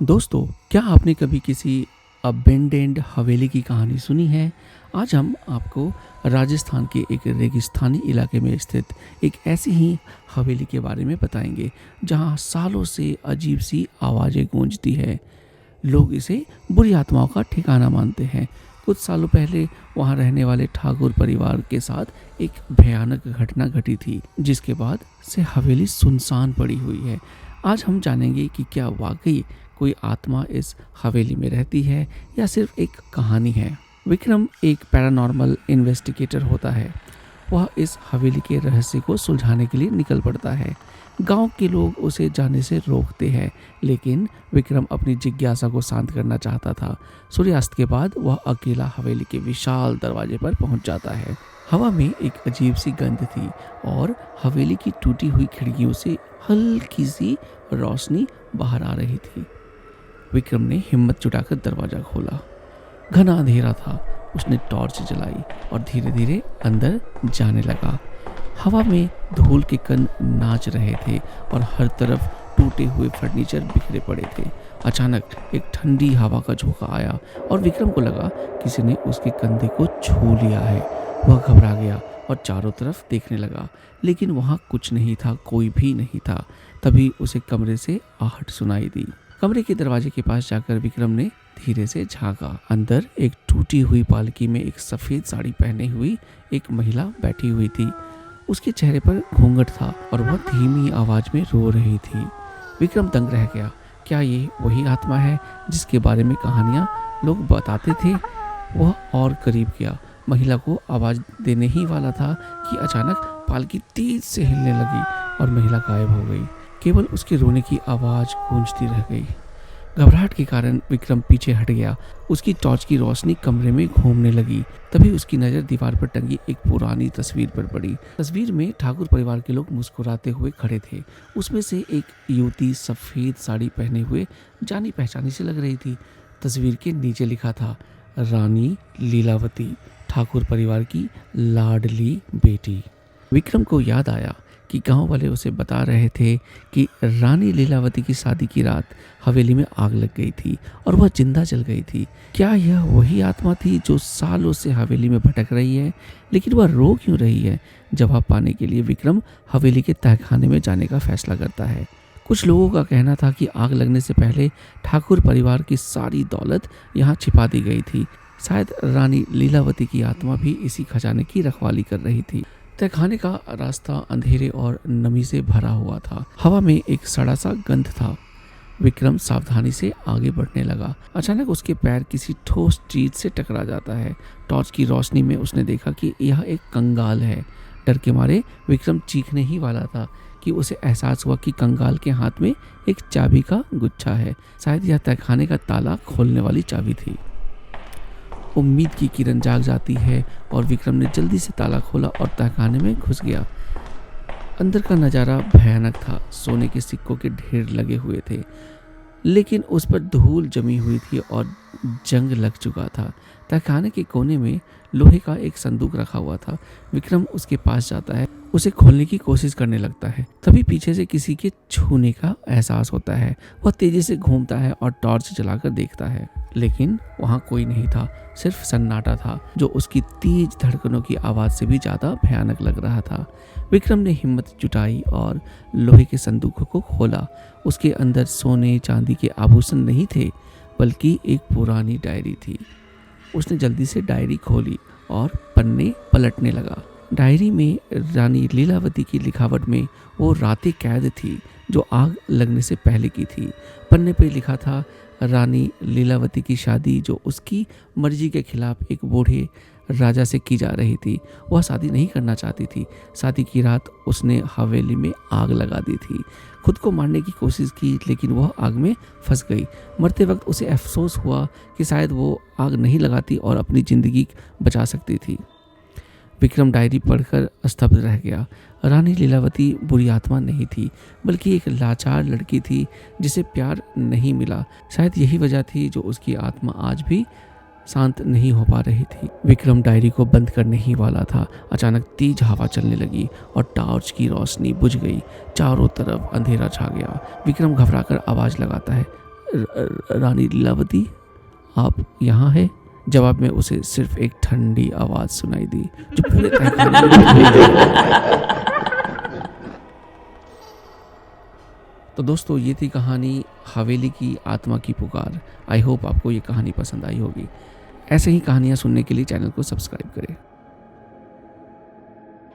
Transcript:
दोस्तों, क्या आपने कभी किसी अबेंडेंड हवेली की कहानी सुनी है? आज हम आपको राजस्थान के एक रेगिस्तानी इलाके में स्थित एक ऐसी ही हवेली के बारे में बताएंगे, जहां सालों से अजीब सी आवाज़ें गूंजती है। लोग इसे बुरी आत्माओं का ठिकाना मानते हैं। कुछ सालों पहले वहां रहने वाले ठाकुर परिवार के साथ एक भयानक घटना घटी थी, जिसके बाद से हवेली सुनसान पड़ी हुई है। आज हम जानेंगे कि क्या वाकई कोई आत्मा इस हवेली में रहती है या सिर्फ एक कहानी है। विक्रम एक पैरानॉर्मल इन्वेस्टिगेटर होता है। वह इस हवेली के रहस्य को सुलझाने के लिए निकल पड़ता है। गांव के लोग उसे जाने से रोकते हैं, लेकिन विक्रम अपनी जिज्ञासा को शांत करना चाहता था। सूर्यास्त के बाद वह अकेला हवेली के विशाल दरवाजे पर पहुंच जाता है। हवा में एक अजीब सी गंध थी और हवेली की टूटी हुई खिड़कियों से हल्की सी रोशनी बाहर आ रही थी। विक्रम ने हिम्मत जुटाकर दरवाजा खोला। घना अंधेरा था। उसने टॉर्च जलाई और धीरे धीरे अंदर जाने लगा। हवा में धूल के कण नाच रहे थे और हर तरफ टूटे हुए फर्नीचर बिखरे पड़े थे। अचानक एक ठंडी हवा का झोंका आया और विक्रम को लगा किसी ने उसके कंधे को छू लिया है। वह घबरा गया और चारों तरफ देखने लगा, लेकिन वहाँ कुछ नहीं था, कोई भी नहीं था। तभी उसे कमरे से आहट सुनाई दी। कमरे के दरवाजे के पास जाकर विक्रम ने धीरे से झांका। अंदर एक टूटी हुई पालकी में एक सफेद साड़ी पहने हुई एक महिला बैठी हुई थी। उसके चेहरे पर घूंघट था और वह धीमी आवाज में रो रही थी। विक्रम दंग रह गया। क्या ये वही आत्मा है जिसके बारे में कहानियां लोग बताते थे? वह और करीब गया। महिला को आवाज देने ही वाला था कि अचानक पालकी तेज से हिलने लगी और महिला गायब हो गई। केवल उसके रोने की आवाज गूंजती रह गई। घबराहट के कारण विक्रम पीछे हट गया। उसकी टॉर्च की रोशनी कमरे में घूमने लगी। तभी उसकी नज़र दीवार पर टंगी एक पुरानी तस्वीर पर पड़ी। तस्वीर में ठाकुर परिवार के लोग मुस्कुराते हुए खड़े थे। उसमें से एक युवती सफ़ेद साड़ी पहने हुए जानी पहचानी से लग रही थी। तस्वीर के नीचे लिखा था, रानी लीलावती, ठाकुर परिवार की लाडली बेटी। विक्रम को याद आया कि गांव वाले उसे बता रहे थे कि रानी लीलावती की शादी की रात हवेली में आग लग गई थी और वह जिंदा जल गई थी। क्या यह वही आत्मा थी जो सालों से हवेली में भटक रही है? लेकिन वह रो क्यों रही है? जवाब पाने के लिए विक्रम हवेली के तहखाने में जाने का फैसला करता है। कुछ लोगों का कहना था कि आग लगने से पहले ठाकुर परिवार की सारी दौलत यहाँ छिपा दी गई थी। शायद रानी लीलावती की आत्मा भी इसी खजाने की रखवाली कर रही थी। तहखाने का रास्ता अंधेरे और नमी से भरा हुआ था। हवा में एक सड़ा सा गंध था। विक्रम सावधानी से आगे बढ़ने लगा। अचानक उसके पैर किसी ठोस चीज से टकरा जाता है। टॉर्च की रोशनी में उसने देखा कि यह एक कंगाल है। डर के मारे विक्रम चीखने ही वाला था कि उसे एहसास हुआ कि कंगाल के हाथ में एक चाबी का गुच्छा है। शायद यह तहखाने का ताला खोलने वाली चाबी थी। उम्मीद की किरण जाग जाती है और विक्रम ने जल्दी से ताला खोला और तहखाने में घुस गया। अंदर का नज़ारा भयानक था। सोने के सिक्कों के ढेर लगे हुए थे, लेकिन उस पर धूल जमी हुई थी और जंग लग चुका था। तहखाने के कोने में लोहे का एक संदूक रखा हुआ था। विक्रम उसके पास जाता है, उसे खोलने की कोशिश करने लगता है। तभी पीछे से किसी के छूने का एहसास होता है। वह तेजी से घूमता है और टॉर्च जलाकर देखता है, लेकिन वहाँ कोई नहीं था। सिर्फ सन्नाटा था, जो उसकी तेज धड़कनों की आवाज़ से भी ज़्यादा भयानक लग रहा था। विक्रम ने हिम्मत जुटाई और लोहे के संदूक को खोला। उसके अंदर सोने चांदी के आभूषण नहीं थे, बल्कि एक पुरानी डायरी थी। उसने जल्दी से डायरी खोली और पन्ने पलटने लगा। डायरी में रानी लीलावती की लिखावट में वो रातें कैद थी जो आग लगने से पहले की थी। पन्ने पे लिखा था, रानी लीलावती की शादी जो उसकी मर्जी के खिलाफ एक बूढ़े राजा से की जा रही थी। वह शादी नहीं करना चाहती थी। शादी की रात उसने हवेली में आग लगा दी थी। खुद को मारने की कोशिश की, लेकिन वह आग में फंस गई। मरते वक्त उसे अफसोस हुआ कि शायद वो आग नहीं लगाती और अपनी ज़िंदगी बचा सकती थी। विक्रम डायरी पढ़कर स्तब्ध रह गया। रानी लीलावती बुरी आत्मा नहीं थी, बल्कि एक लाचार लड़की थी जिसे प्यार नहीं मिला। शायद यही वजह थी जो उसकी आत्मा आज भी शांत नहीं हो पा रही थी। विक्रम डायरी को बंद करने ही वाला था। अचानक तेज हवा चलने लगी और टॉर्च की रोशनी बुझ गई। चारों तरफ अंधेरा छा गया। विक्रम घबराकर आवाज लगाता है, रानी लीलावती आप यहाँ है? जवाब में उसे सिर्फ एक ठंडी आवाज़ सुनाई दी जो पूरे तहखाने में। तो दोस्तों ये थी कहानी हवेली की आत्मा की पुकार। आई होप आपको ये कहानी पसंद आई होगी। ऐसे ही कहानियाँ सुनने के लिए चैनल को सब्सक्राइब करें।